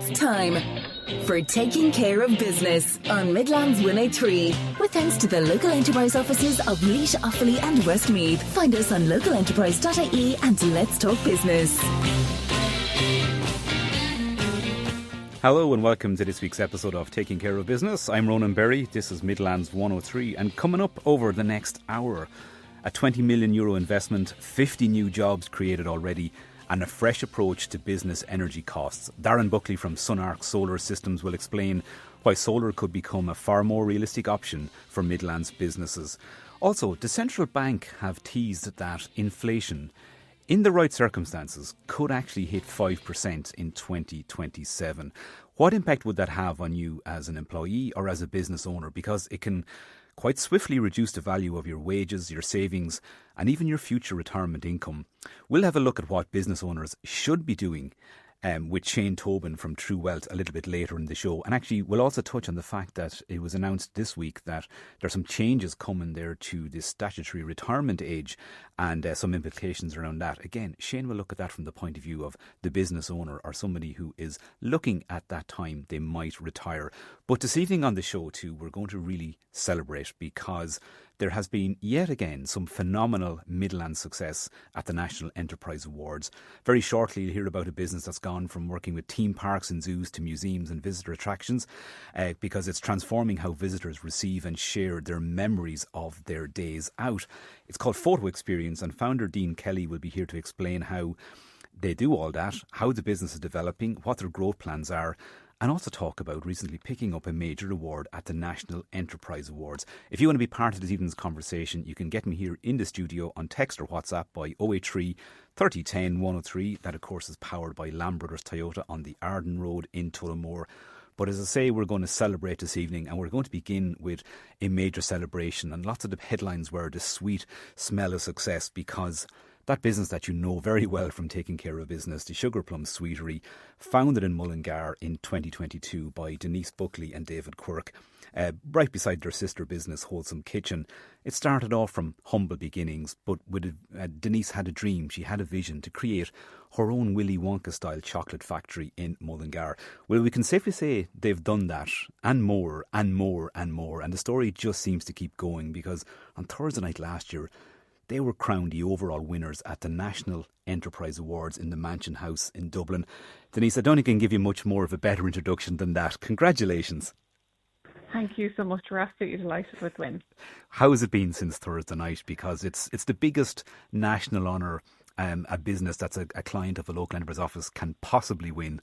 It's time for Taking Care of Business on Midlands 103. With thanks to the local enterprise offices of Leash, Offaly and Westmeath. Find us on localenterprise.ie and let's talk business. Hello and welcome to this week's episode of Taking Care of Business. I'm Ronan Berry, this is Midlands 103, and coming up over the next hour, a €20 million investment, 50 new jobs created already, and a fresh approach to business energy costs. Darren Buckley from SunArc Solar Systems will explain why solar could become a far more realistic option for Midlands businesses. Also, the central bank have teased that inflation, in the right circumstances, could actually hit 5% in 2027. What impact would that have on you as an employee or as a business owner? Because it can quite swiftly reduce the value of your wages, your savings, and even your future retirement income. We'll have a look at what business owners should be doing with Shane Tobin from True Wealth a little bit later in the show. And actually, we'll also touch on the fact that it was announced this week that there's some changes coming there to the statutory retirement age and some implications around that. Again, Shane will look at that from the point of view of the business owner or somebody who is looking at that time they might retire. But this evening on the show too, we're going to really celebrate because there has been yet again some phenomenal Midlands success at the National Enterprise Awards. Very shortly you'll hear about a business that's gone from working with theme parks and zoos to museums and visitor attractions because it's transforming how visitors receive and share their memories of their days out. It's called Photo Experience, and founder Dean Kelly will be here to explain how they do all that, how the business is developing, what their growth plans are, and also talk about recently picking up a major award at the National Enterprise Awards. If you want to be part of this evening's conversation, you can get me here in the studio on text or WhatsApp by 083 3010 103. That, of course, is powered by Lamb Brothers Toyota on the Arden Road in Tullamore. But as I say, we're going to celebrate this evening, and we're going to begin with a major celebration. And lots of the headlines were the sweet smell of success, because that business that you know very well from Taking Care of Business, the Sugar Plum Sweetery, founded in Mullingar in 2022 by Denise Buckley and David Quirk, right beside their sister business, Wholesome Kitchen. It started off from humble beginnings, but Denise had a dream. She had a vision to create her own Willy Wonka-style chocolate factory in Mullingar. Well, we can safely say they've done that, and more, and more, and more. And the story just seems to keep going, because on Thursday night last year, they were crowned the overall winners at the National Enterprise Awards in the Mansion House in Dublin. Denise, I don't think I can give you much more of a better introduction than that. Congratulations. Thank you so much. We're absolutely delighted with the win. How has it been since Thursday night? Because it's the biggest national honour a business that's a client of a local enterprise office can possibly win.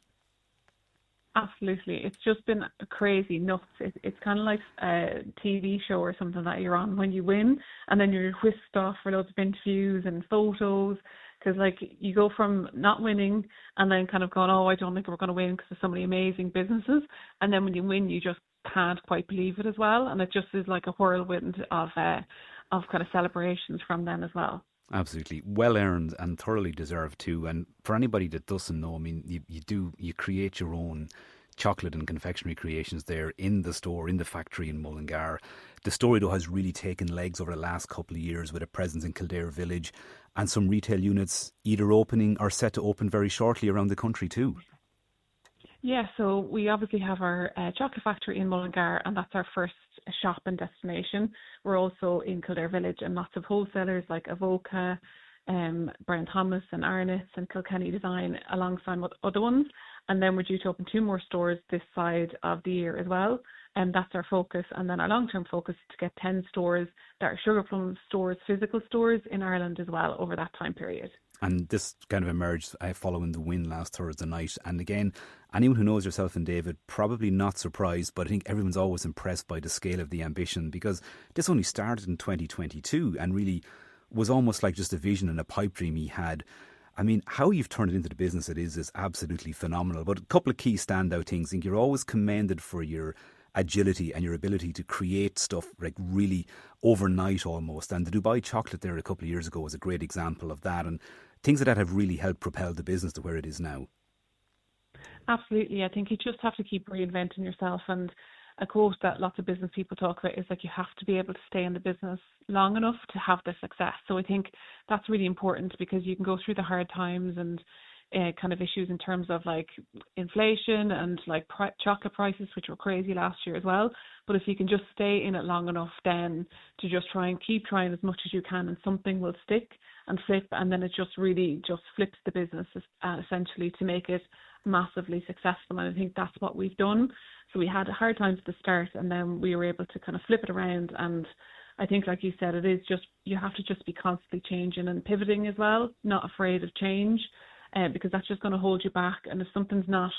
Absolutely. It's just been crazy nuts. It's kind of like a TV show or something that you're on when you win, and then you're whisked off for loads of interviews and photos, because like you go from not winning and then kind of going, oh, I don't think we're going to win because there's so many amazing businesses, and then when you win you just can't quite believe it as well, and it just is like a whirlwind of kind of celebrations from them as well. Absolutely. Well earned and thoroughly deserved too. And for anybody that doesn't know, I mean, you create your own chocolate and confectionery creations there in the store, in the factory in Mullingar. The story though has really taken legs over the last couple of years with a presence in Kildare Village and some retail units either opening or set to open very shortly around the country too. Yeah, so we obviously have our chocolate factory in Mullingar, and that's our first shop and destination. We're also in Kildare Village, and lots of wholesalers like Avoca, Brian Thomas and Arnott's and Kilkenny Design alongside with other ones. And then we're due to open 2 more stores this side of the year as well. And that's our focus. And then our long-term focus is to get 10 stores that are Sugar Plum stores, physical stores in Ireland as well over that time period. And this kind of emerged following the win last Thursday night. And again, anyone who knows yourself and David, probably not surprised, but I think everyone's always impressed by the scale of the ambition, because this only started in 2022 and really was almost like just a vision and a pipe dream he had. I mean, how you've turned it into the business it is absolutely phenomenal. But a couple of key standout things. I think you're always commended for your agility and your ability to create stuff like really overnight almost. And the Dubai chocolate there a couple of years ago was a great example of that. And things like that have really helped propel the business to where it is now. Absolutely. I think you just have to keep reinventing yourself. And a quote that lots of business people talk about is like, you have to be able to stay in the business long enough to have the success. So I think that's really important, because you can go through the hard times and kind of issues in terms of like inflation and like chocolate prices, which were crazy last year as well. But if you can just stay in it long enough, then to just try and keep trying as much as you can, and something will stick and flip, and then it just really just flips the business essentially to make it massively successful. And I think that's what we've done. So we had hard times at the start, and then we were able to kind of flip it around. And I think, like you said, it is just, you have to just be constantly changing and pivoting as well, not afraid of change, because that's just going to hold you back. And if something's not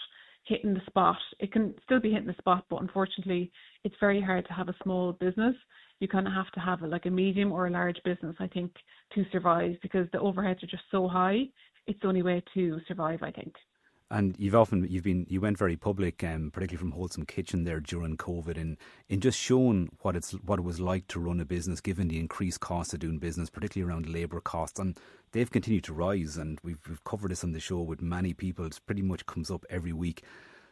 hitting the spot, it can still be hitting the spot, but unfortunately it's very hard to have a small business. You kind of have to have a medium or a large business, I think, to survive, because the overheads are just so high. It's the only way to survive, I think. And you went very public, particularly from Wholesome Kitchen there during COVID, in just showing what it was like to run a business, given the increased cost of doing business, particularly around labour costs, and they've continued to rise. And we've covered this on the show with many people. It pretty much comes up every week.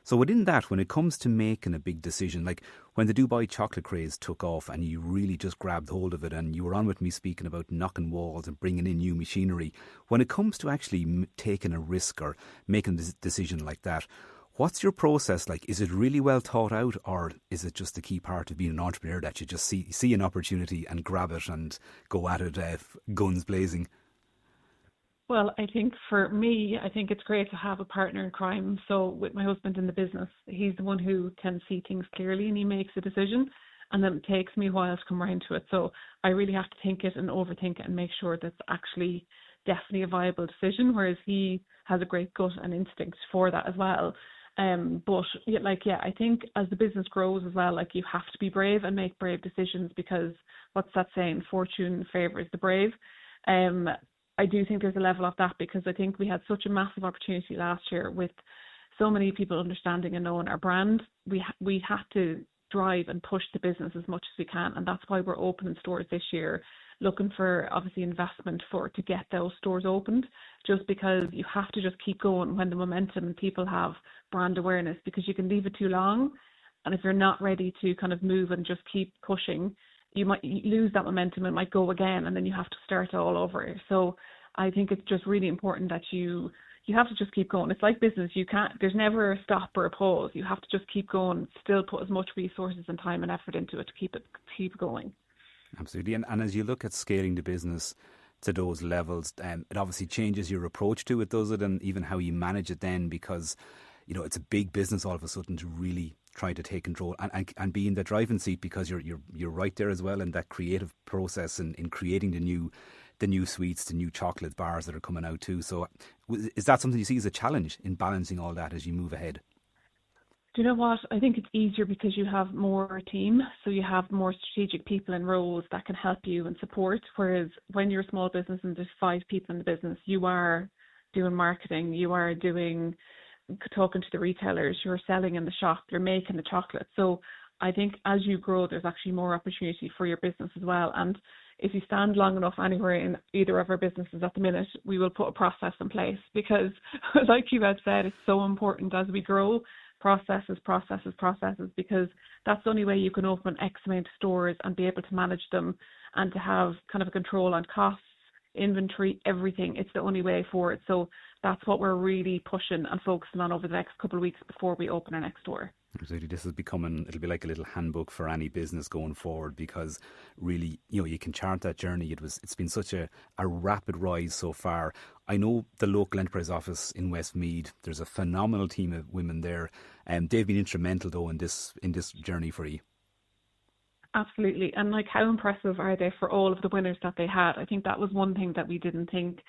So within that, when it comes to making a big decision, like when the Dubai chocolate craze took off and you really just grabbed hold of it, and you were on with me speaking about knocking walls and bringing in new machinery, when it comes to actually taking a risk or making a decision like that, what's your process like? Is it really well thought out, or is it just a key part of being an entrepreneur that you just see an opportunity and grab it and go at it guns blazing? Well, I think for me, I think it's great to have a partner in crime. So with my husband in the business, he's the one who can see things clearly, and he makes a decision, and then it takes me a while to come around to it. So I really have to think it and overthink it and make sure that's actually definitely a viable decision, whereas he has a great gut and instinct for that as well. But I think as the business grows as well, like, you have to be brave and make brave decisions, because what's that saying? Fortune favours the brave. I do think there's a level of that, because I think we had such a massive opportunity last year with so many people understanding and knowing our brand. We had to drive and push the business as much as we can, and that's why we're opening stores this year, looking for obviously investment to get those stores opened, just because you have to just keep going when the momentum and people have brand awareness, because you can leave it too long, and if you're not ready to kind of move and just keep pushing, you might lose that momentum. It might go again, and then you have to start all over. So I think it's just really important that you have to just keep going. It's like business. There's never a stop or a pause. You have to just keep going, still put as much resources and time and effort into it to keep going. Absolutely. And as you look at scaling the business to those levels, it obviously changes your approach to it, does it? And even how you manage it then, because, it's a big business all of a sudden to really try to take control and be in the driving seat, because you're right there as well in that creative process and in creating the new sweets, the new chocolate bars that are coming out too. So is that something you see as a challenge in balancing all that as you move ahead? Do you know what? I think it's easier because you have more team, so you have more strategic people in roles that can help you and support, whereas when you're a small business and there's 5 people in the business, you are doing marketing, you are talking to the retailers, you're selling in the shop, you're making the chocolate. So I think as you grow, there's actually more opportunity for your business as well. And if you stand long enough anywhere in either of our businesses at the minute, we will put a process in place, because like you had said, it's so important as we grow, processes, because that's the only way you can open X amount of stores and be able to manage them and to have kind of a control on costs, inventory, everything. It's the only way forward. So that's what we're really pushing and focusing on over the next couple of weeks before we open our next store. Absolutely. This is it'll be like a little handbook for any business going forward, because really, you can chart that journey. It's been such a rapid rise so far. I know the local enterprise office in Westmeath, there's a phenomenal team of women there, and they've been instrumental though in this journey for you. Absolutely. And like, how impressive are they for all of the winners that they had? I think that was one thing that we didn't think,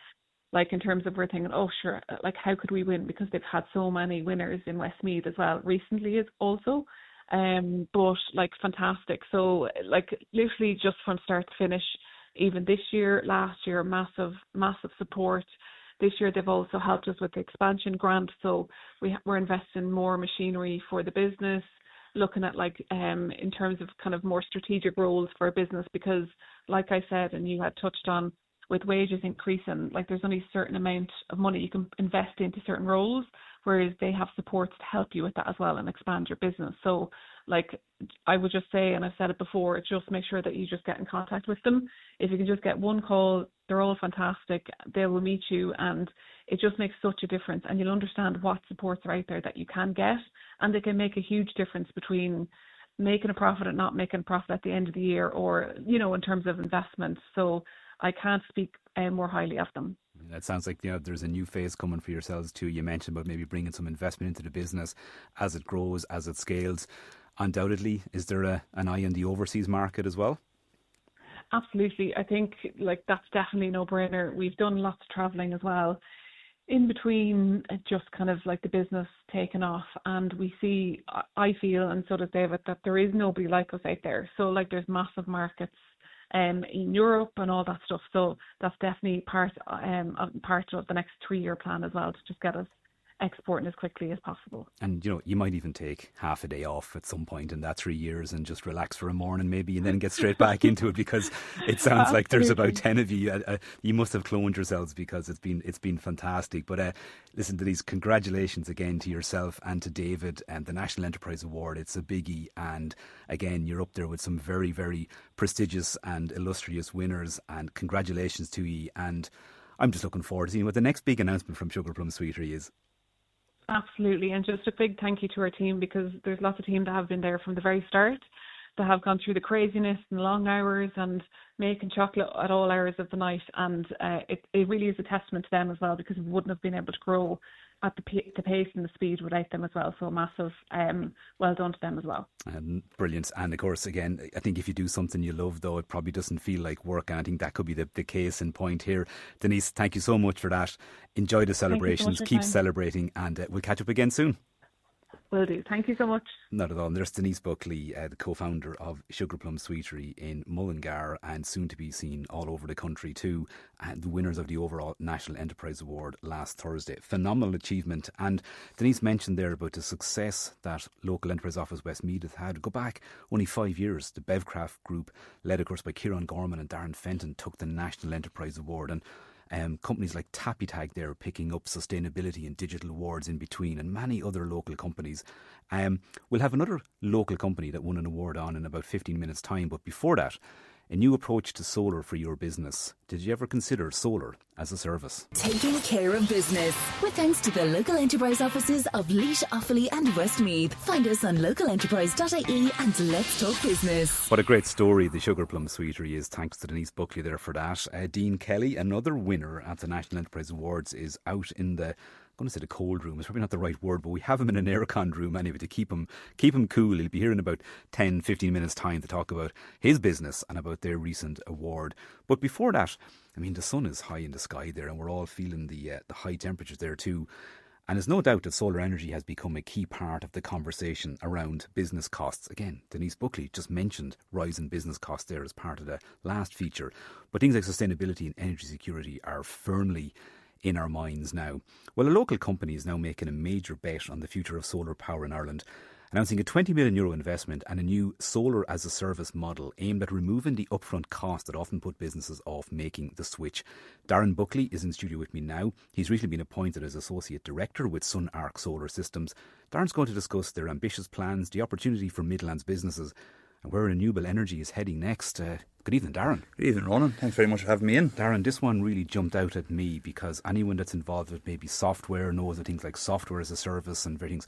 like, in terms of we're thinking, oh sure, like, how could we win? Because they've had so many winners in Westmeath as well recently also. But like, fantastic. So like, literally just from start to finish, even this year, last year, massive support. This year they've also helped us with the expansion grant. So we're investing more machinery for the business, looking at like in terms of kind of more strategic roles for a business, because like I said, and you had touched on, with wages increasing, like, there's only a certain amount of money you can invest into certain roles, whereas they have supports to help you with that as well and expand your business. So like I would just say, and I've said it before, just make sure that you just get in contact with them. If you can just get one call, they're all fantastic. They will meet you, and it just makes such a difference, and you'll understand what supports are out there that you can get, and they can make a huge difference between making a profit and not making a profit at the end of the year, or, you know, in terms of investments. So I can't speak more highly of them. That sounds like, you know, there's a new phase coming for yourselves too. You mentioned about maybe bringing some investment into the business as it grows, as it scales. Undoubtedly, is there an eye on the overseas market as well? Absolutely. I think like that's definitely a no-brainer. We've done lots of traveling as well in between just kind of like the business taking off, and we see, I feel, and so does David, that there is nobody like us out there. So like there's massive markets in Europe and all that stuff. So that's definitely part of the next 3-year plan as well, to just get us exporting as quickly as possible. And, you know, you might even take half a day off at some point in that 3 years and just relax for a morning maybe, and then get straight back into it, because it sounds like there's about 10 of you. You must have cloned yourselves, because it's been fantastic. But listen, Denise, congratulations again to yourself and to David, and the National Enterprise Award. It's a biggie, and again, you're up there with some very, very prestigious and illustrious winners, and congratulations to you. And I'm just looking forward to seeing what the next big announcement from Sugar Plum Sweetery is. Absolutely, and just a big thank you to our team, because there's lots of team that have been there from the very start, that have gone through the craziness and long hours and making chocolate at all hours of the night, and it really is a testament to them as well, because we wouldn't have been able to grow at the pace and the speed without them as well. So massive well done to them as well. Brilliant. And of course, again, I think if you do something you love, though, it probably doesn't feel like work, and I think that could be the case in point here. Denise, thank you so much for that. Enjoy the celebrations, keep celebrating, and we'll catch up again soon. Will do. Thank you so much. Not at all. And there's Denise Buckley, the co-founder of Sugar Plum Sweetery in Mullingar, and soon to be seen all over the country too, and the winners of the overall National Enterprise Award last Thursday. Phenomenal achievement. And Denise mentioned there about the success that local enterprise office Westmeath has had. Go back only 5 years. The Bevcraft Group, led of course by Kieran Gorman and Darren Fenton, took the National Enterprise Award, and companies like Tappy Tag there are picking up sustainability and digital awards in between, and many other local companies. We'll have another local company that won an award on in about 15 minutes time, but before that, a new approach to solar for your business. Did you ever consider solar as a service? Taking care of business with thanks to the local enterprise offices of Laois, Offaly and Westmeath. Find us on localenterprise.ie and let's talk business. What a great story the Sugar Plum Sweetery is. Thanks to Denise Buckley there for that. Dean Kelly, another winner at the National Enterprise Awards, is out in the, I'm going to say the cold room, it's probably not the right word, but we have him in an air-conned room anyway to keep him cool. He'll be here in about 10-15 minutes time to talk about his business and about their recent award. But before that, I mean, the sun is high in the sky there, and we're all feeling the high temperatures there too. And there's no doubt that solar energy has become a key part of the conversation around business costs. Again, Denise Buckley just mentioned rising business costs there as part of the last feature. But things like sustainability and energy security are firmly in our minds now. Well, a local company is now making a major bet on the future of solar power in Ireland, announcing a €20 million investment and a new solar as a service model aimed at removing the upfront cost that often put businesses off making the switch. Darren Buckley is in studio with me now. He's recently been appointed as Associate Director with SunArc Solar Systems. Darren's going to discuss their ambitious plans, the opportunity for Midlands businesses, and where renewable energy is heading next. Good evening, Darren. Good evening, Ronan. Thanks very much for having me in. Darren, this one really jumped out at me because anyone that's involved with maybe software knows that things like software as a service and things.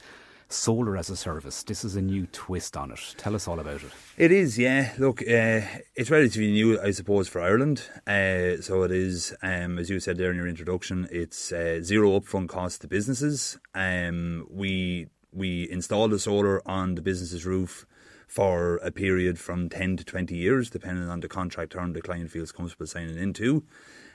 Solar as a service, this is a new twist on it. Tell us all about it. It is, yeah. Look, it's relatively new, I suppose, for Ireland. So it is, as you said there in your introduction, it's zero upfront cost to businesses. We install the solar on the business's roof for a period from 10 to 20 years, depending on the contract term the client feels comfortable signing into.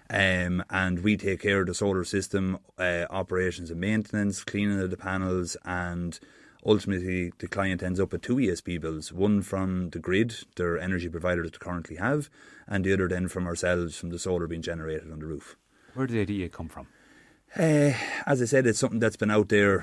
And we take care of the solar system, operations and maintenance, cleaning of the panels, and ultimately the client ends up with 2 ESB bills, one from the grid, their energy provider that they currently have, and the other then from ourselves, from the solar being generated on the roof. Where did the idea come from? As I said, it's something that's been out there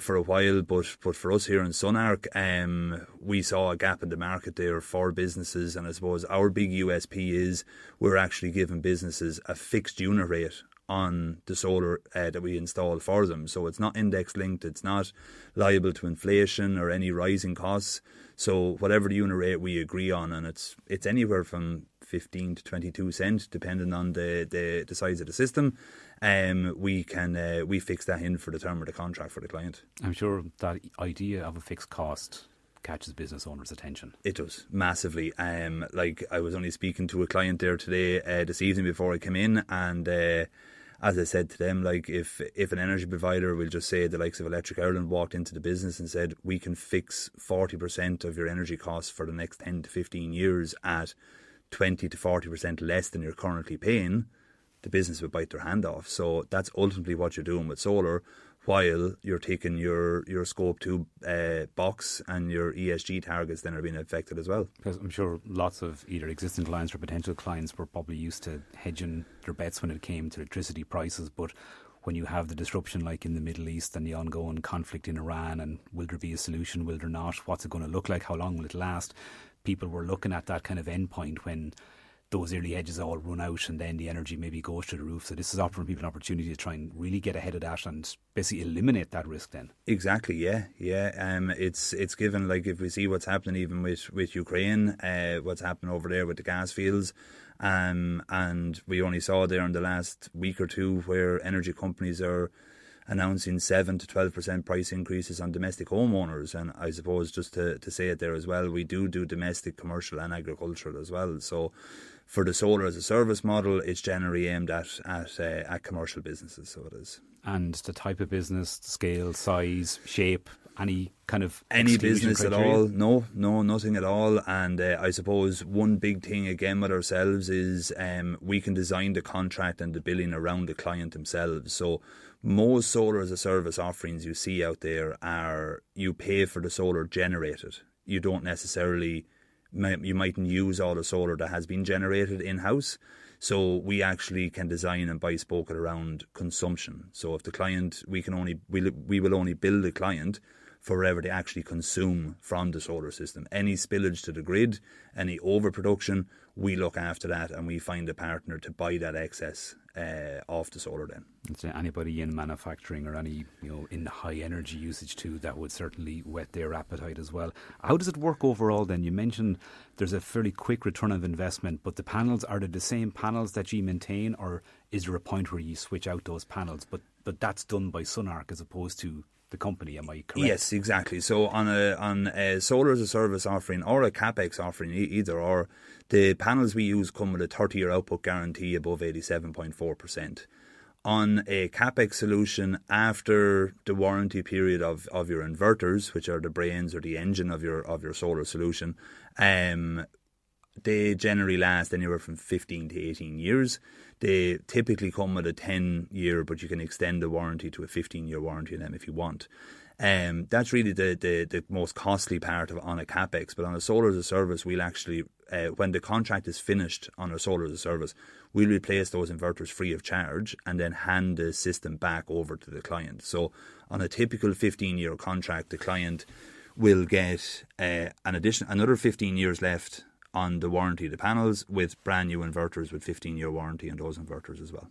for a while, but for us here in SunArc, we saw a gap in the market there for businesses, and I suppose our big USP is we're actually giving businesses a fixed unit rate on the solar that we install for them. So it's not index linked, it's not liable to inflation or any rising costs. So whatever the unit rate we agree on, and it's anywhere from 15 to 22 cents depending on the size of the system, we fix that in for the term of the contract for the client. I'm sure that idea of a fixed cost catches business owners' attention. It does, massively. Like I was only speaking to a client there today, this evening before I came in, and as I said to them, like if an energy provider will just say the likes of Electric Ireland walked into the business and said, we can fix 40% of your energy costs for the next 10 to 15 years at 20 to 40% less than you're currently paying, the business would bite their hand off. So that's ultimately what you're doing with solar, while you're taking your Scope 2 box and your ESG targets then are being affected as well. Because I'm sure lots of either existing clients or potential clients were probably used to hedging their bets when it came to electricity prices, but when you have the disruption like in the Middle East and the ongoing conflict in Iran, and will there be a solution, will there not, what's it going to look like, how long will it last, people were looking at that kind of endpoint when those early hedges all run out and then the energy maybe goes through the roof. So this is offering people an opportunity to try and really get ahead of that and basically eliminate that risk then. Exactly, yeah. It's given, like if we see what's happening even with Ukraine, what's happening over there with the gas fields, and we only saw there in the last week or two where energy companies are announcing 7 to 12% price increases on domestic homeowners. And I suppose just to say it there as well, we do domestic, commercial and agricultural as well. So for the solar as a service model, it's generally aimed at commercial businesses, so it is. And the type of business, scale, size, shape, any kind of any business criteria? At all? No, nothing at all. And I suppose one big thing again with ourselves is we can design the contract and the billing around the client themselves. So most solar as a service offerings you see out there are you pay for the solar generated. You don't necessarily, you mightn't use all the solar that has been generated in-house. So we actually can design and bespoke it around consumption. So if the client, we will only bill the client for whatever they actually consume from the solar system. Any spillage to the grid, any overproduction, we look after that and we find a partner to buy that excess off the solar then. Is there anybody in manufacturing or any in high energy usage too that would certainly whet their appetite as well? How does it work overall then? You mentioned there's a fairly quick return of investment, but the panels, are they the same panels that you maintain, or is there a point where you switch out those panels? But that's done by SunArc as opposed to the company, am I correct? Yes, exactly. So on a solar as a service offering or a CapEx offering, either or, the panels we use come with a 30-year output guarantee above 87.4%. On a CapEx solution, after the warranty period of your inverters, which are the brains or the engine of your solar solution, they generally last anywhere from 15 to 18 years. They typically come with a 10-year, but you can extend the warranty to a 15-year warranty on them if you want. That's really the most costly part on a CapEx. But on a solar as a service, we'll actually, when the contract is finished on a solar as a service, we'll replace those inverters free of charge and then hand the system back over to the client. So on a typical 15-year contract, the client will get another 15 years left on the warranty of the panels, with brand new inverters with 15-year warranty on those inverters as well.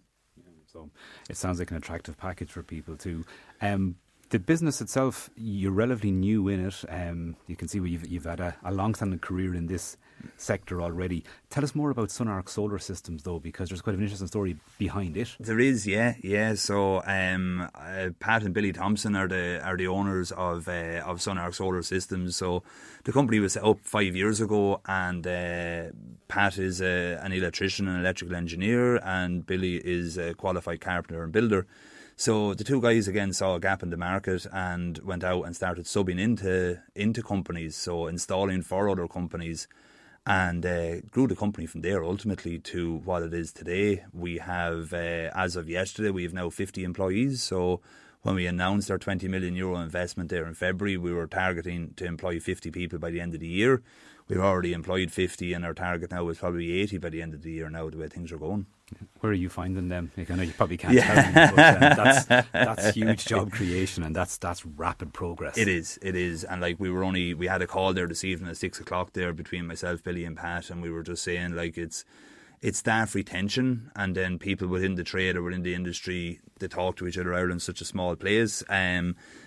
So it sounds like an attractive package for people too. The business itself, you're relatively new in it. You can see you've had a long-standing career in this sector already. Tell us more about SunArc Solar Systems, though, because there's quite an interesting story behind it. There is, yeah. So Pat and Billy Thompson are the owners of SunArc Solar Systems. So the company was set up 5 years ago, and Pat is an electrician and electrical engineer, and Billy is a qualified carpenter and builder. So the two guys again saw a gap in the market and went out and started subbing into companies, so installing for other companies, and grew the company from there ultimately to what it is today. We have, as of yesterday, we have now 50 employees. So when we announced our €20 million investment there in February, we were targeting to employ 50 people by the end of the year. We've already employed 50, and our target now is probably 80 by the end of the year now, the way things are going. Where are you finding them? I know you probably can't tell me, but that's huge job creation, and that's rapid progress. It is. And like we had a call there this evening at 6 o'clock there between myself, Billy and Pat, and we were just saying like it's it's staff retention, and then people within the trade or within the industry, they talk to each other. Ireland's such a small place.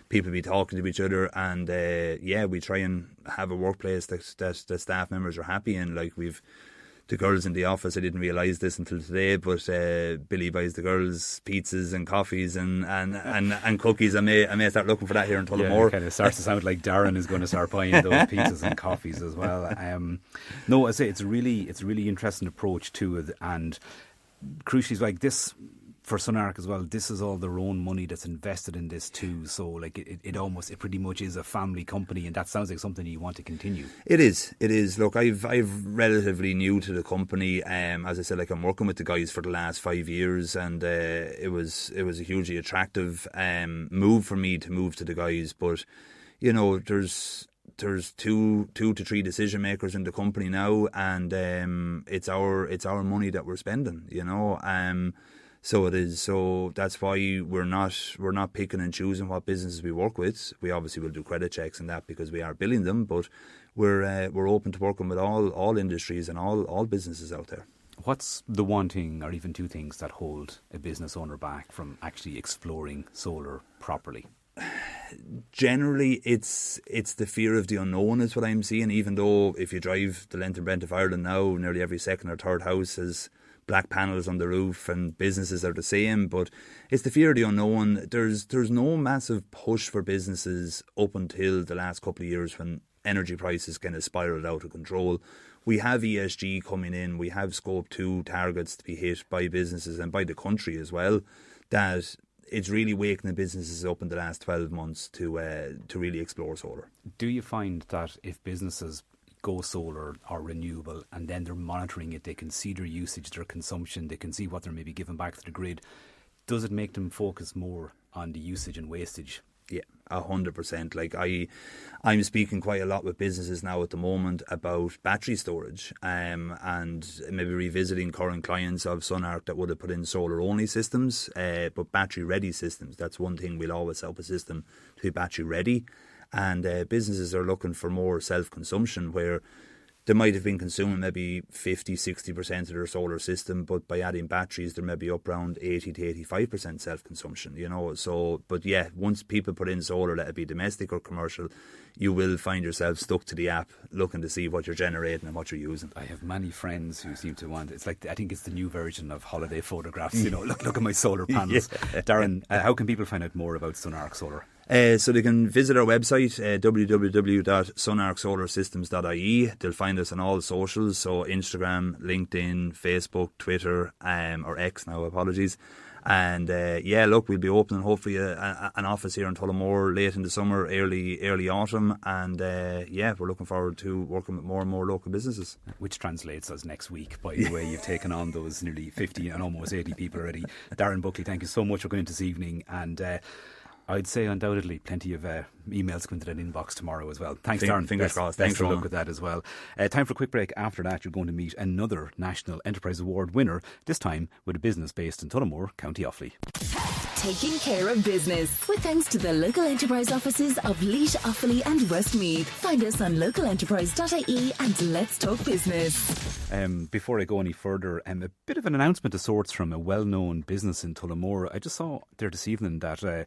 People be talking to each other, and we try and have a workplace that staff members are happy in. Like, we've the girls in the office, I didn't realise this until today, but Billy buys the girls pizzas and coffees and cookies. I may start looking for that here in Tullamore. Yeah, it kind of starts to sound like Darren is going to start buying those pizzas and coffees as well. No, I say it's a really interesting approach to it, and crucially, like this. For SunArc as well, this is all their own money that's invested in this too. So like it pretty much is a family company, and that sounds like something you want to continue. It is. Look, I've relatively new to the company. As I said, like, I'm working with the guys for the last 5 years, and it was a hugely attractive move for me to move to the guys. But you know, there's two to three decision makers in the company now, and it's our money that we're spending. You know. So it is. So that's why we're not picking and choosing what businesses we work with. We obviously will do credit checks and that because we are billing them, but we're open to working with all industries and all businesses out there. What's the one thing or even two things that hold a business owner back from actually exploring solar properly? Generally, it's the fear of the unknown is what I'm seeing. Even though if you drive the length and breadth of Ireland now, nearly every second or third house has black panels on the roof, and businesses are the same, but it's the fear of the unknown. There's no massive push for businesses up until the last couple of years when energy prices kind of spiraled out of control. We have ESG coming in, we have Scope 2 targets to be hit by businesses and by the country as well, that it's really waking the businesses up in the last 12 months to really explore solar. Do you find that if businesses go solar or renewable and then they're monitoring it, they can see their usage, their consumption, they can see what they're maybe giving back to the grid, does it make them focus more on the usage and wastage? Yeah, 100%. Like, I'm speaking quite a lot with businesses now at the moment about battery storage, and maybe revisiting current clients of SunArc that would have put in solar only systems, but battery ready systems. That's one thing, we'll always help a system to be battery ready. And businesses are looking for more self-consumption, where they might have been consuming maybe 50-60% of their solar system, but by adding batteries, they're maybe up around 80 to 85% self-consumption, you know. So, but yeah, once people put in solar, let it be domestic or commercial, you will find yourself stuck to the app looking to see what you're generating and what you're using. I have many friends who seem to want, it's like, I think it's the new version of holiday photographs, you know, look at my solar panels. Yeah. Darren, how can people find out more about SunArc Solar? So they can visit our website, www.sunarcsolarsystems.ie. They'll find us on all socials, so Instagram, LinkedIn, Facebook, Twitter, or X now, apologies. And look, we'll be opening hopefully an office here in Tullamore late in the summer, early autumn. And we're looking forward to working with more and more local businesses. Which translates as next week, by the way. You've taken on those nearly 50 and almost 80 people already. Darren Buckley, thank you so much for coming in this evening. And I'd say undoubtedly plenty of emails coming to that inbox tomorrow as well. Thanks, Darren. Fingers crossed. Thanks for a look at that as well. Time for a quick break. After that, you're going to meet another National Enterprise Award winner, this time with a business based in Tullamore, County Offaly. Taking care of business with thanks to the local enterprise offices of Laois, Offaly and Westmeath. Find us on localenterprise.ie and let's talk business. Before I go any further, a bit of an announcement of sorts from a well-known business in Tullamore. I just saw there this evening that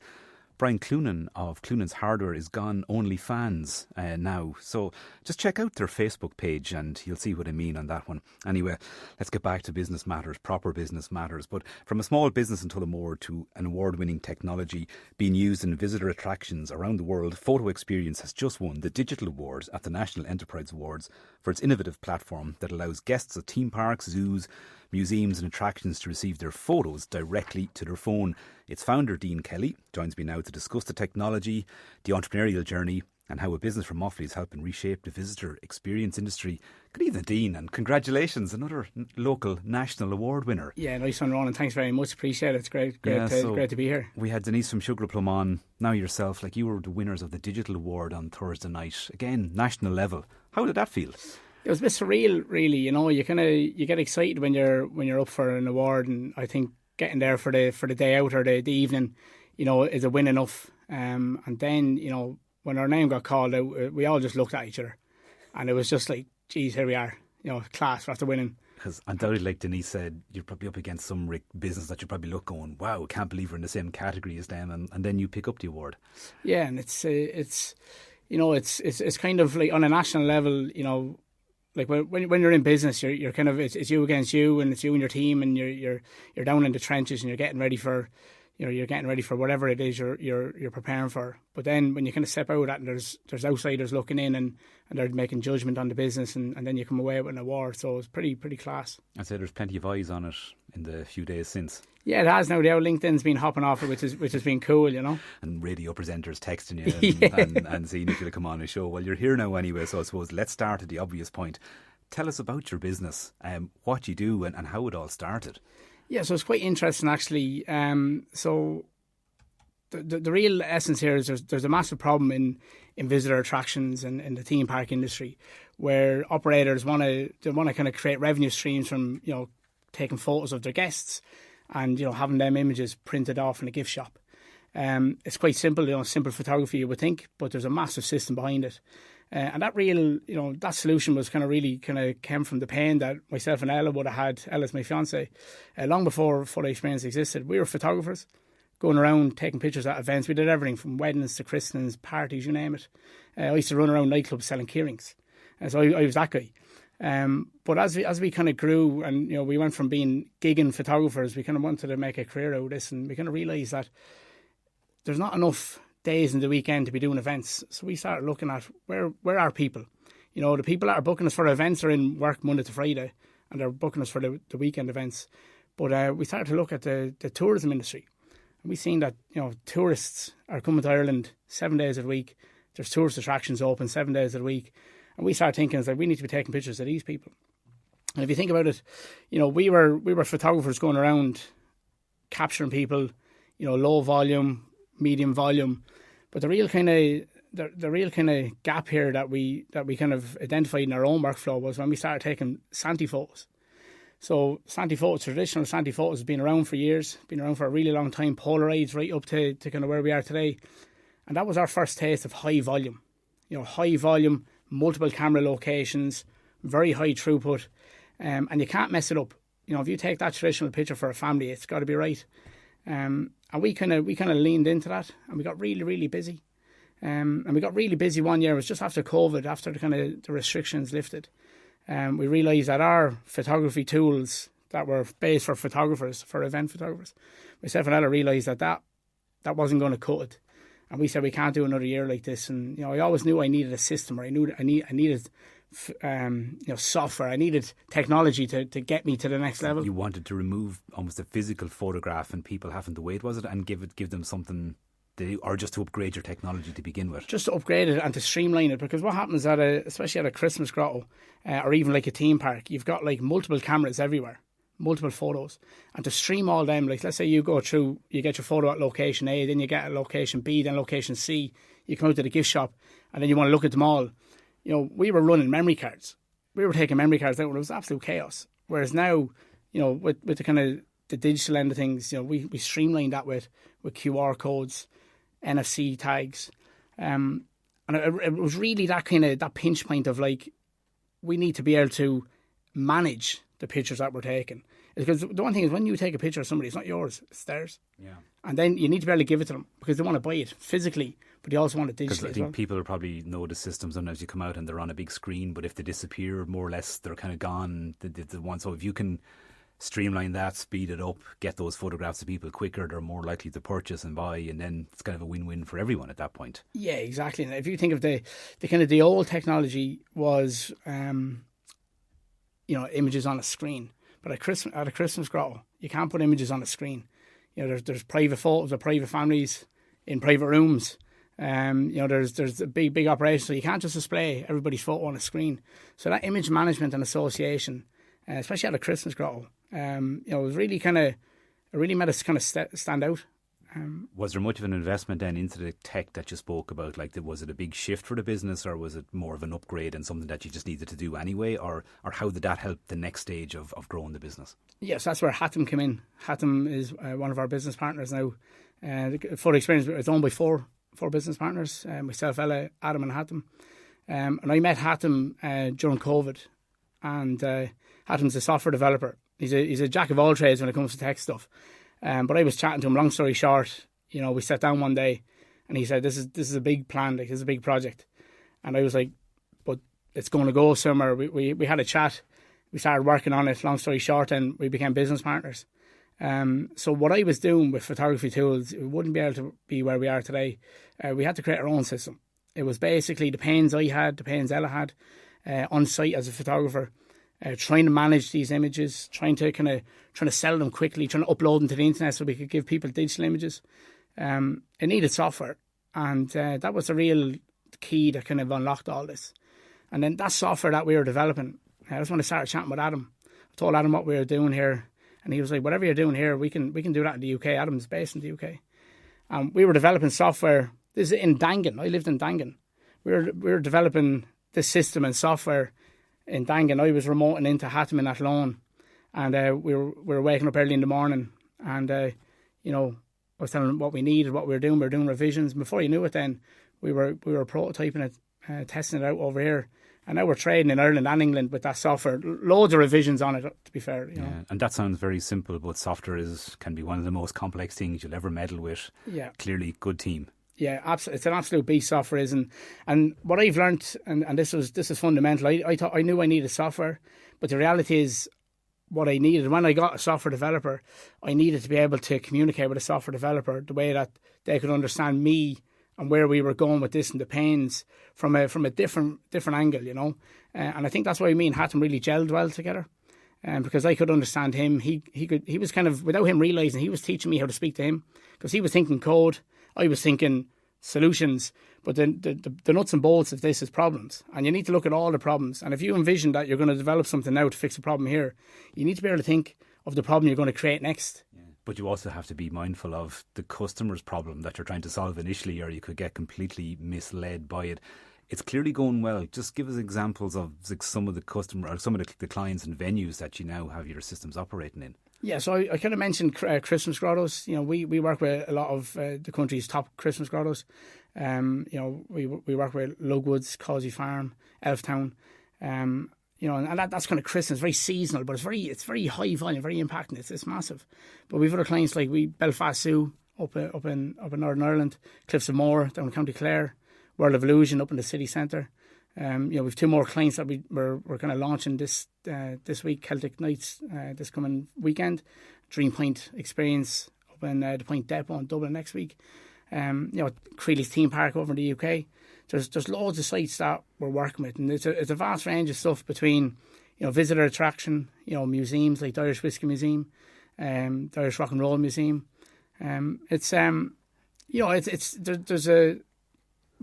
Brian Cloonan of Cloonan's Hardware is gone OnlyFans now. So just check out their Facebook page and you'll see what I mean on that one. Anyway, let's get back to business matters, proper business matters. But from a small business in Tullamore to an award-winning technology being used in visitor attractions around the world, Photo Experience has just won the Digital Award at the National Enterprise Awards for its innovative platform that allows guests at theme parks, zoos, museums and attractions to receive their photos directly to their phone. Its founder, Dean Kelly, joins me now to discuss the technology, the entrepreneurial journey and how a business from Offaly is helping reshape the visitor experience industry. Good evening, Dean, and congratulations, another local national award winner. Yeah, nice one, Ronan. Thanks very much. Appreciate it. It's great to be here. We had Denise from Sugar Plum on. Now yourself, like you were the winners of the Digital Award on Thursday night. Again, national level. How did that feel? It was a bit surreal, really. You know, you get excited when you're up for an award, and I think getting there for the day out or the evening, you know, is a win enough. And then, you know, when our name got called out, we all just looked at each other, and it was just like, geez, here we are, you know, class after winning. Because undoubtedly, like Denise said, you're probably up against some business that you probably look going, wow, can't believe we're in the same category as them, and then you pick up the award. Yeah, and it's kind of like on a national level, like when you're in business, you're kind of it's you against you, and it's you and your team, and you're down in the trenches, and you're getting ready for whatever it is you're preparing for. But then when you kind of step out of that, and there's outsiders looking in, and they're making judgment on the business, and then you come away with an award. So it's pretty class. I'd say there's plenty of eyes on it in the few days since. Yeah, it has now. Now LinkedIn's been hopping off it, which has been cool, And radio presenters texting you and seeing if you'll come on a show. Well, you're here now anyway, so I suppose let's start at the obvious point. Tell us about your business, what you do, and how it all started. Yeah, so it's quite interesting actually. So the real essence here is there's a massive problem in visitor attractions and in the theme park industry, where operators want to kind of create revenue streams from taking photos of their guests and having them images printed off in a gift shop. It's quite simple, simple photography you would think, but there's a massive system behind it. And that that solution was kind of came from the pain that myself and Ella would have had. Ella's my fiance. Long before photo experience existed, we were photographers going around taking pictures at events. We did everything from weddings to christenings, parties, you name it. I used to run around nightclubs selling keyrings. So I was that guy. But as we kind of grew, and we went from being gigging photographers, we kind of wanted to make a career out of this, and we kind of realised that there's not enough days in the weekend to be doing events. So we started looking at where are people? The people that are booking us for events are in work Monday to Friday, and they're booking us for the weekend events. But we started to look at the tourism industry, and we've seen that tourists are coming to Ireland 7 days a week. There's tourist attractions open 7 days a week, and we started thinking, we need to be taking pictures of these people. And if you think about it, we were photographers going around capturing people, low volume, medium volume, but the real kind of gap here that we kind of identified in our own workflow was when we started taking Santi photos. So Santi photos, traditional Santi photos, have been around for years, been around for a really long time, Polaroids right up to kind of where we are today, and that was our first taste of high volume, multiple camera locations, very high throughput, and you can't mess it up. If you take that traditional picture for a family, it's got to be right. And we kind of leaned into that, and we got really, really busy. And we got really busy one year. It was just after COVID, after the restrictions lifted. We realised that our photography tools that were based for photographers, for event photographers, myself and Ella realised that wasn't going to cut it. And we said, we can't do another year like this. And I always knew I needed a system, or I needed software. I needed technology to get me to the next level. You wanted to remove almost a physical photograph and people having to wait, was it, and give them something, or just to upgrade your technology to begin with? Just to upgrade it and to streamline it, because what happens especially at a Christmas grotto, or even like a theme park, you've got like multiple cameras everywhere, multiple photos, and to stream all them, like let's say you go through, you get your photo at location A, then you get at location B, then location C, you come out to the gift shop, and then you want to look at them all. We were running memory cards. We were taking memory cards out, and it was absolute chaos. Whereas now, with the kind of the digital end of things, we streamlined that with QR codes, NFC tags, and it was really that pinch point of like, we need to be able to manage the pictures that we're taking. Because the one thing is, when you take a picture of somebody, it's not yours, it's theirs. Yeah. And then you need to be able to give it to them, because they want to buy it physically, but they also want it digitally. Because I think people will probably know the system. Sometimes you come out and they're on a big screen, but if they disappear, more or less, they're kind of gone. The one. So if you can streamline that, speed it up, get those photographs to people quicker, they're more likely to purchase and buy, and then it's kind of a win-win for everyone at that point. Yeah, exactly. And if you think of the kind of the old technology was, images on a screen. But at a Christmas grotto, you can't put images on a screen. There's private photos of private families in private rooms. There's a big operation, so you can't just display everybody's photo on a screen. So that image management and association, especially at a Christmas grotto, it was really it really made us kind of stand out. Was there much of an investment then into the tech that you spoke about? Like, was it a big shift for the business, or was it more of an upgrade and something that you just needed to do anyway? Or how did that help the next stage of growing the business? Yes, that's where Hatem came in. Hatem is one of our business partners now. Photo Experience is owned by four business partners, myself, Ella, Adam and Hatem. And I met Hatem during COVID. And Hatem Hatton's a software developer. He's a jack of all trades when it comes to tech stuff. But I was chatting to him. Long story short, we sat down one day, and he said, "This is a big plan. Like, this is a big project." And I was like, "But it's going to go somewhere." We had a chat. We started working on it. Long story short, and we became business partners. So what I was doing with photography tools, we wouldn't be able to be where we are today. We had to create our own system. It was basically the pains I had, the pains Ella had, on site as a photographer, trying to manage these images, trying to sell them quickly, trying to upload them to the internet so we could give people digital images. It needed software, and that was the real key that kind of unlocked all this. And then that software that we were developing, that's when I started chatting with Adam. I told Adam what we were doing here, and he was like, "Whatever you're doing here, we can do that in the UK." Adam's based in the UK. We were developing software. This is in Dangan. I lived in Dangan. We were developing this system and software in Dangan. I was remoting into Hatton in Athlone, and we were waking up early in the morning, and I was telling them what we needed, what we were doing. We were doing revisions. Before you knew it, then we were prototyping it, testing it out over here. And now we're trading in Ireland and England with that software. Loads of revisions on it, to be fair. Yeah, and that sounds very simple, but software can be one of the most complex things you'll ever meddle with. Yeah. Clearly, good team. Yeah, absolutely. It's an absolute beast, software is. And what I've learnt, and this is fundamental, I thought I knew I needed software, but the reality is what I needed. When I got a software developer, I needed to be able to communicate with a software developer the way that they could understand me and where we were going with this and the pains from a different angle, and I think that's why me and Hatton really gelled well together, because I could understand him. He was kind of, without him realising, he was teaching me how to speak to him, because he was thinking code, I was thinking solutions, but then the nuts and bolts of this is problems, and you need to look at all the problems. And if you envision that you're going to develop something now to fix a problem here, you need to be able to think of the problem you're going to create next. Yeah. But you also have to be mindful of the customer's problem that you're trying to solve initially, or you could get completely misled by it. It's clearly going well. Just give us examples of some of the customer or some of the clients and venues that you now have your systems operating in. Yeah, so I kind of mentioned Christmas grottos. We work with a lot of the country's top Christmas grottos. We work with Lugwoods, Causey Farm, Elftown. And that's kind of Christmas, very seasonal, but it's very high volume, very impacting. It's massive. But we've other clients like Belfast Zoo up in Northern Ireland, Cliffs of Moher down in County Clare, World of Illusion up in the city centre. We've two more clients that we're kind of launching this week, Celtic Nights this coming weekend, Dream Point Experience up in the Point Depot in Dublin next week. Creely's Theme Park over in the UK. There's loads of sites that we're working with, and it's a vast range of stuff between visitor attraction, museums like the Irish Whiskey Museum, the Irish Rock and Roll Museum.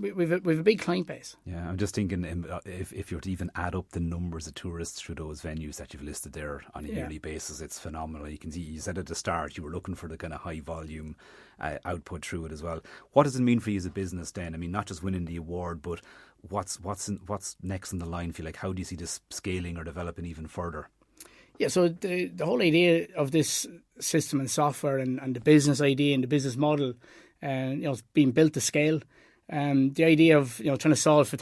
We've a big client base. Yeah, I'm just thinking if you're to even add up the numbers of tourists through those venues that you've listed there on a yearly basis, it's phenomenal. You can see, you said at the start you were looking for the kind of high volume output through it as well. What does it mean for you as a business then? I mean, not just winning the award, but what's next in the line for you? Like, how do you see this scaling or developing even further? Yeah, so the whole idea of this system and software and the business idea and the business model, it's being built to scale. The idea of trying to solve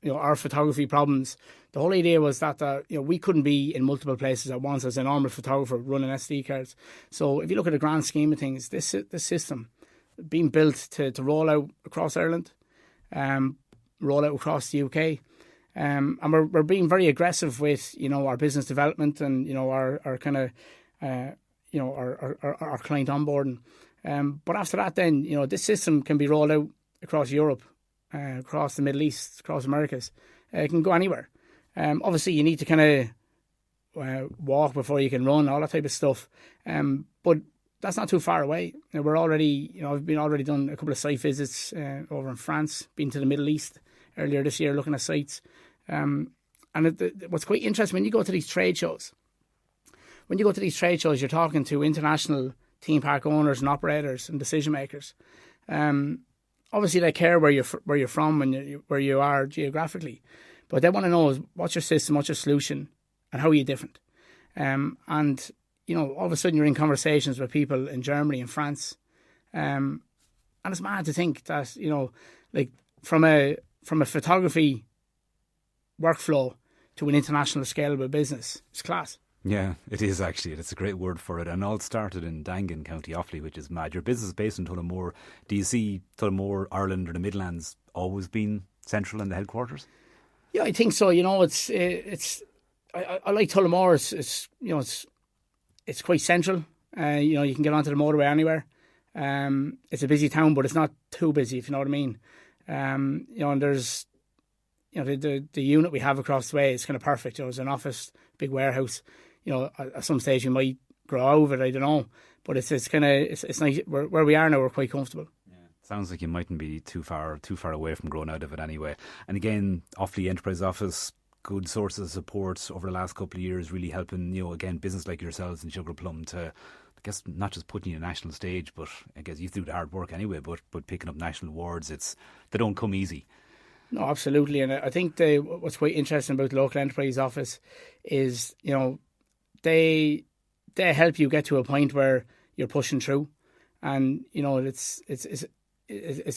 our photography problems. The whole idea was that we couldn't be in multiple places at once as a normal photographer running SD cards. So if you look at the grand scheme of things, this system being built to roll out across Ireland, roll out across the UK, and we're being very aggressive with our business development and our kind of our client onboarding. But after that, then this system can be rolled out across Europe, across the Middle East, across Americas. It can go anywhere. Obviously, you need to kind of walk before you can run, all that type of stuff. But that's not too far away. We're already, I've been already done a couple of site visits over in France, been to the Middle East earlier this year looking at sites. And what's quite interesting, when you go to these trade shows, you're talking to international theme park owners and operators and decision makers. Obviously, they care where you're from and where you are geographically, but they want to know what's your system, what's your solution, and how are you different. And all of a sudden you're in conversations with people in Germany and France, and it's mad to think that like from a photography workflow to an international scalable business. It's class. Yeah, it is actually. It's a great word for it. And all started in Dangan, County Offaly, which is mad. Your business is based in Tullamore. Do you see Tullamore, Ireland, or the Midlands always been central in the headquarters? Yeah, I think so. You know, it's I like Tullamore. It's quite central. You know, you can get onto the motorway anywhere. It's a busy town, but it's not too busy, if you know what I mean. You know, and there's, you know, the unit we have across the way is kind of perfect. You know, it's an office, big warehouse. You know, at some stage we might grow over it, I don't know. But it's nice. Where we are now, we're quite comfortable. Yeah. Sounds like you mightn't be too far away from growing out of it anyway. And again, Offaly Enterprise Office, good sources of support over the last couple of years, really helping, you know, again, business like yourselves and Sugar Plum to, I guess, not just putting you on a national stage, but I guess you do the hard work anyway, but picking up national awards, they don't come easy. No, absolutely. And I think what's quite interesting about the local enterprise office is, you know, they help you get to a point where you're pushing through, and you know it's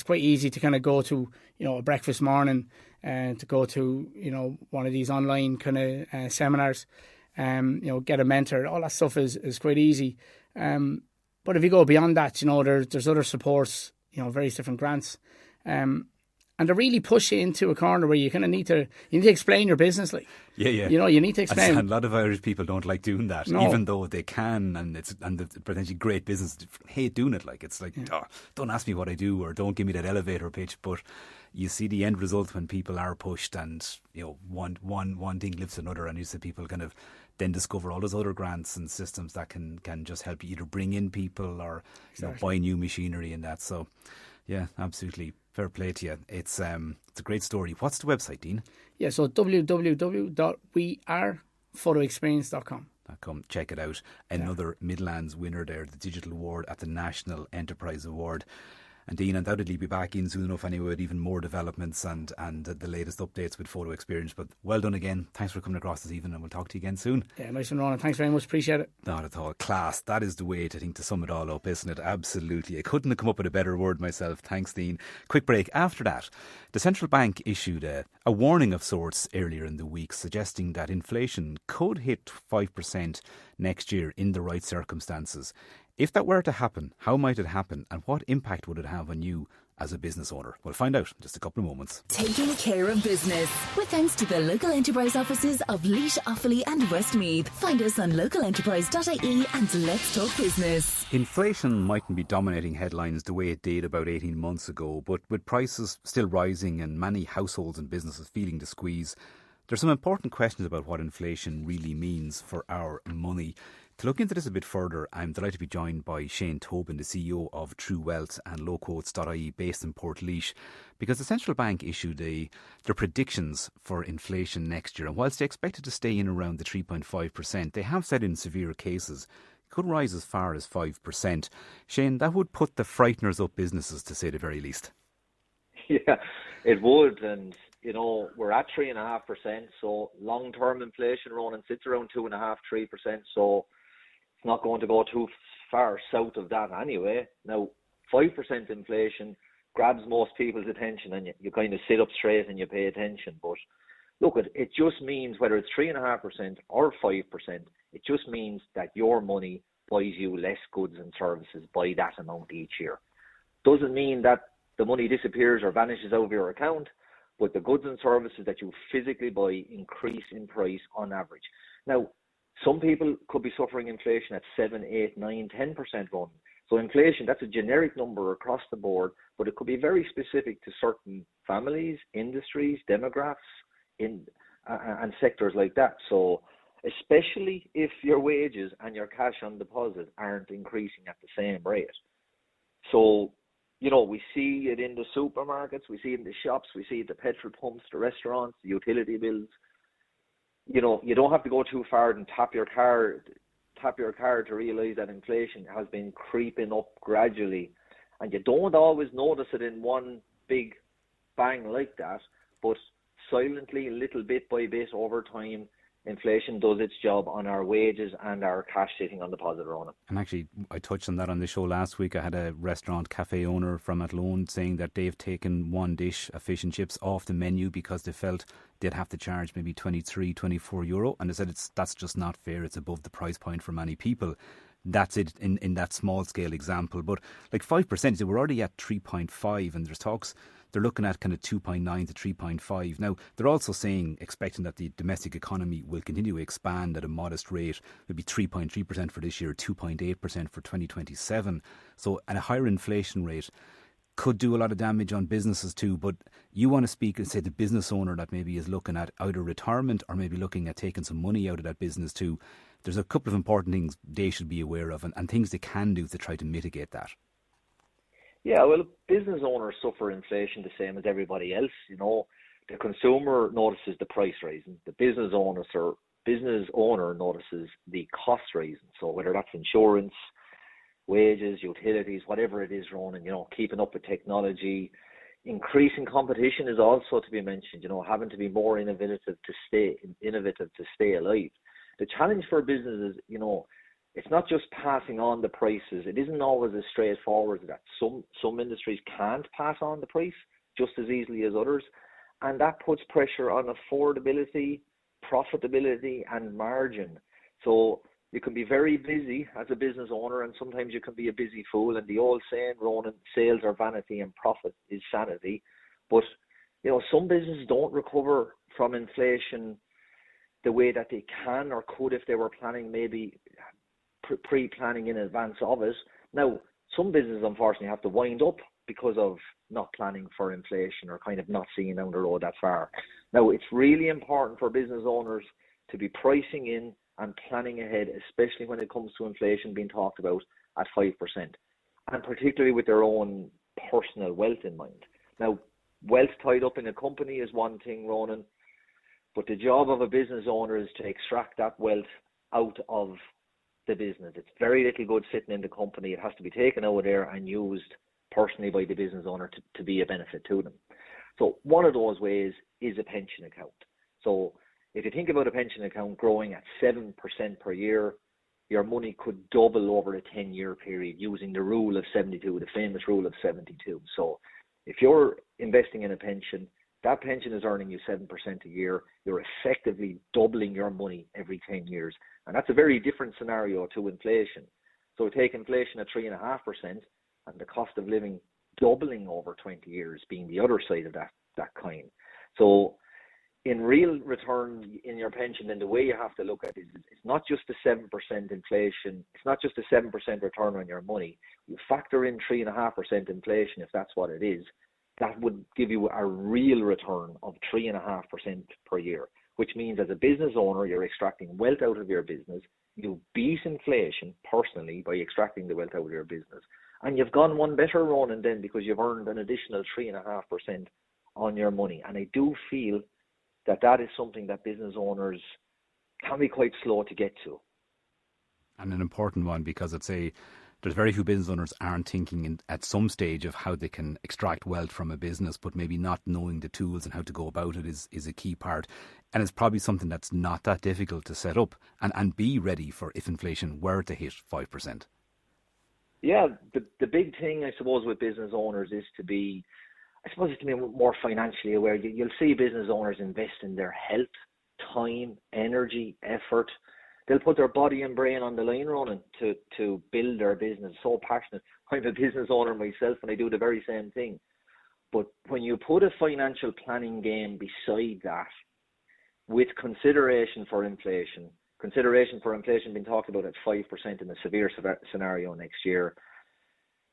quite easy to kind of go to, you know, a breakfast morning and to go to, you know, one of these online kind of seminars, you know, get a mentor. All that stuff is quite easy. But if you go beyond that, you know, there's other supports, you know, various different grants. And they really push you into a corner where you kind of need to explain your business, like. Yeah. You know, you need to explain. And a lot of Irish people don't like doing that, no. Even though they can, and it's potentially great business. Hate doing it. Like, it's like, oh, don't ask me what I do, or don't give me that elevator pitch. But you see the end result when people are pushed, and you know, one thing lifts another, and you see people kind of then discover all those other grants and systems that can just help you either bring in people or you know, buy new machinery and that. So, yeah, absolutely. Fair play to you. It's a great story. What's the website, Dean? Yeah, so www.wearephotoexperience.com. Come check it out. Another Midlands winner there, the Digital Award at the National Enterprise Award. And Dean, undoubtedly be back in soon enough anyway with even more developments and the latest updates with Photo Experience. But well done again. Thanks for coming across this evening, and we'll talk to you again soon. Yeah, nice one, Ronan. Thanks very much. Appreciate it. Not at all. Class. That is the way to sum it all up, isn't it? Absolutely. I couldn't have come up with a better word myself. Thanks, Dean. Quick break. After that, the central bank issued a warning of sorts earlier in the week, suggesting that inflation could hit 5% next year in the right circumstances. If that were to happen, how might it happen, and what impact would it have on you as a business owner? We'll find out in just a couple of moments. Taking care of business with thanks to the local enterprise offices of Laois, Offaly and Westmeath. Find us on localenterprise.ie and let's talk business. Inflation mightn't be dominating headlines the way it did about 18 months ago, but with prices still rising and many households and businesses feeling the squeeze, there's some important questions about what inflation really means for our money. To look into this a bit further, I'm delighted to be joined by Shane Tobin, the CEO of True Wealth and lowquotes.ie based in Portlaoise, because the central bank issued their predictions for inflation next year. And whilst they expect it to stay in around the 3.5%, they have said in severe cases it could rise as far as 5%. Shane, that would put the frighteners up businesses, to say the very least. Yeah, it would. And, you know, we're at 3.5%. So long-term inflation, Ronan, sits around 2.5%, 3%. So it's not going to go too far south of that anyway. Now, 5% inflation grabs most people's attention, and you kind of sit up straight and you pay attention. But look, it just means whether it's 3.5% or 5%, it just means that your money buys you less goods and services by that amount each year. Doesn't mean that the money disappears or vanishes out of your account, but the goods and services that you physically buy increase in price on average. Now, some people could be suffering inflation at 7, 8, 9, 10% run. So inflation, that's a generic number across the board, but it could be very specific to certain families, industries, demographics, and sectors like that. So especially if your wages and your cash on deposit aren't increasing at the same rate. So, you know, we see it in the supermarkets, we see it in the shops, we see it at the petrol pumps, the restaurants, the utility bills. You know, you don't have to go too far and tap your car to realise that inflation has been creeping up gradually. And you don't always notice it in one big bang like that, but silently, little bit by bit over time, inflation does its job on our wages and our cash sitting on deposit, Ronan. And actually, I touched on that on the show last week. I had a restaurant cafe owner from Athlone saying that they've taken one dish of fish and chips off the menu because they felt they'd have to charge maybe 23, 24 euro. And they said that's just not fair. It's above the price point for many people. That's it in that small scale example. But like 5%, we're already at 3.5 and there's talks. They're looking at kind of 2.9 to 3.5. Now, they're also saying, expecting that the domestic economy will continue to expand at a modest rate, maybe 3.3% for this year, 2.8% for 2027. So, at a higher inflation rate could do a lot of damage on businesses too. But you want to speak and say the business owner that maybe is looking at either retirement or maybe looking at taking some money out of that business too. There's a couple of important things they should be aware of and things they can do to try to mitigate that. Yeah, well, business owners suffer inflation the same as everybody else. You know, the consumer notices the price rising. The business owner notices the cost rising. So whether that's insurance, wages, utilities, whatever it is, Ronan, you know, keeping up with technology, increasing competition is also to be mentioned. You know, having to be more innovative to stay alive. The challenge for businesses, you know, it's not just passing on the prices. It isn't always as straightforward as that. Some industries can't pass on the price just as easily as others. And that puts pressure on affordability, profitability, and margin. So you can be very busy as a business owner, and sometimes you can be a busy fool. And the old saying, Ronan, sales are vanity and profit is sanity. But, you know, some businesses don't recover from inflation the way that they can or could if they were planning, maybe pre-planning in advance of it. Now, some businesses unfortunately have to wind up because of not planning for inflation or kind of not seeing down the road that far. Now, it's really important for business owners to be pricing in and planning ahead, especially when it comes to inflation being talked about at 5%, and particularly with their own personal wealth in mind. Now, wealth tied up in a company is one thing, Ronan, but the job of a business owner is to extract that wealth out of the business. It's very little good sitting in the company. It has to be taken out of there and used personally by the business owner to be a benefit to them. So one of those ways is a pension account. So if you think about a pension account growing at 7% per year, your money could double over a 10-year period using the rule of 72, the famous rule of 72. So if you're investing in a pension, that pension is earning you 7% a year. You're effectively doubling your money every 10 years. And that's a very different scenario to inflation. So take inflation at 3.5% and the cost of living doubling over 20 years being the other side of that coin. So in real return in your pension, then the way you have to look at it is it's not just a 7% inflation. It's not just a 7% return on your money. You factor in 3.5% inflation if that's what it is. That would give you a real return of 3.5% per year, which means as a business owner, you're extracting wealth out of your business. You beat inflation personally by extracting the wealth out of your business. And you've gone one better, Ronan, then because you've earned an additional 3.5% on your money. And I do feel that is something that business owners can be quite slow to get to. And an important one, because there's very few business owners aren't thinking at some stage of how they can extract wealth from a business, but maybe not knowing the tools and how to go about it is a key part. And it's probably something that's not that difficult to set up and be ready for if inflation were to hit 5%. Yeah, the big thing, I suppose, with business owners is to be more financially aware. You'll see business owners invest in their health, time, energy, effort. They'll put their body and brain on the line, Ronan, to build their business. So passionate. I'm a business owner myself and I do the very same thing. But when you put a financial planning game beside that, with consideration for inflation being talked about at 5% in a severe scenario next year,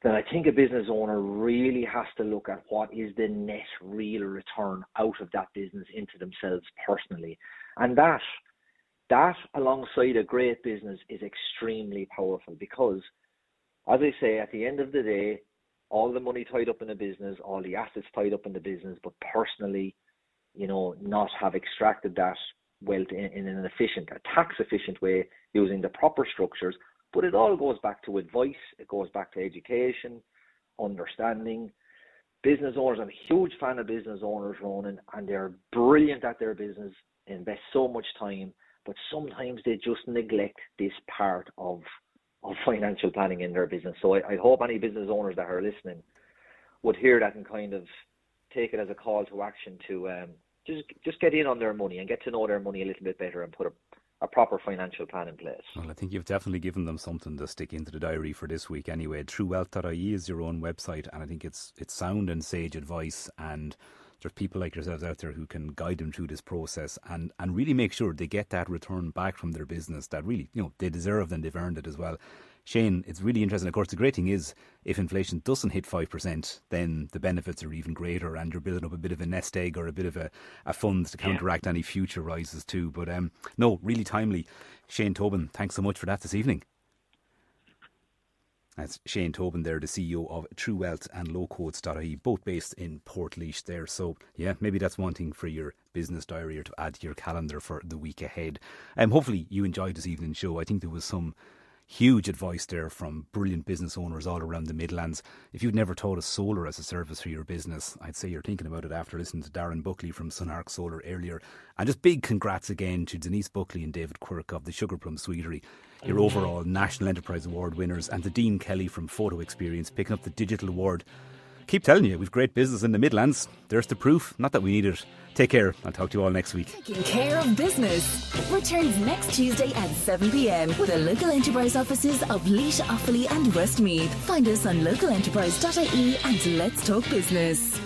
then I think a business owner really has to look at what is the net real return out of that business into themselves personally. And that alongside a great business is extremely powerful because, as I say, at the end of the day, all the money tied up in a business, all the assets tied up in the business, but personally, not have extracted that wealth in an efficient, a tax efficient way using the proper structures. But it all goes back to advice. It goes back to education, understanding. Business owners, I'm a huge fan of business owners, Ronan, and they're brilliant at their business, invest so much time, but sometimes they just neglect this part of financial planning in their business. So I hope any business owners that are listening would hear that and kind of take it as a call to action to just get in on their money and get to know their money a little bit better and put a proper financial plan in place. Well, I think you've definitely given them something to stick into the diary for this week anyway. TrueWealth.ie is your own website, and I think it's sound and sage advice, and there's people like yourselves out there who can guide them through this process and really make sure they get that return back from their business that really, they deserve and they've earned it as well. Shane, it's really interesting. Of course, the great thing is if inflation doesn't hit 5%, then the benefits are even greater and you're building up a bit of a nest egg or a bit of a fund to counteract any future rises too. But no, really timely. Shane Tobin, thanks so much for that this evening. That's Shane Tobin there, the CEO of True Wealth and lowcodes.ie, both based in Portlaoise there. So, yeah, maybe that's one thing for your business diary or to add to your calendar for the week ahead. Hopefully you enjoyed this evening's show. I think there was some huge advice there from brilliant business owners all around the Midlands. If you'd never thought of solar as a service for your business, I'd say you're thinking about it after listening to Darren Buckley from SunArc Solar earlier. And just big congrats again to Denise Buckley and David Quirk of the Sugar Plum Sweetery, your overall National Enterprise Award winners, and to Dean Kelly from Photo Experience picking up the Digital Award. Keep telling you, we've great business in the Midlands. There's the proof. Not that we need it. Take care. I'll talk to you all next week. Taking Care of Business returns next Tuesday at 7 p.m. with the local enterprise offices of Laois, Offaly and Westmeath. Find us on localenterprise.ie and let's talk business.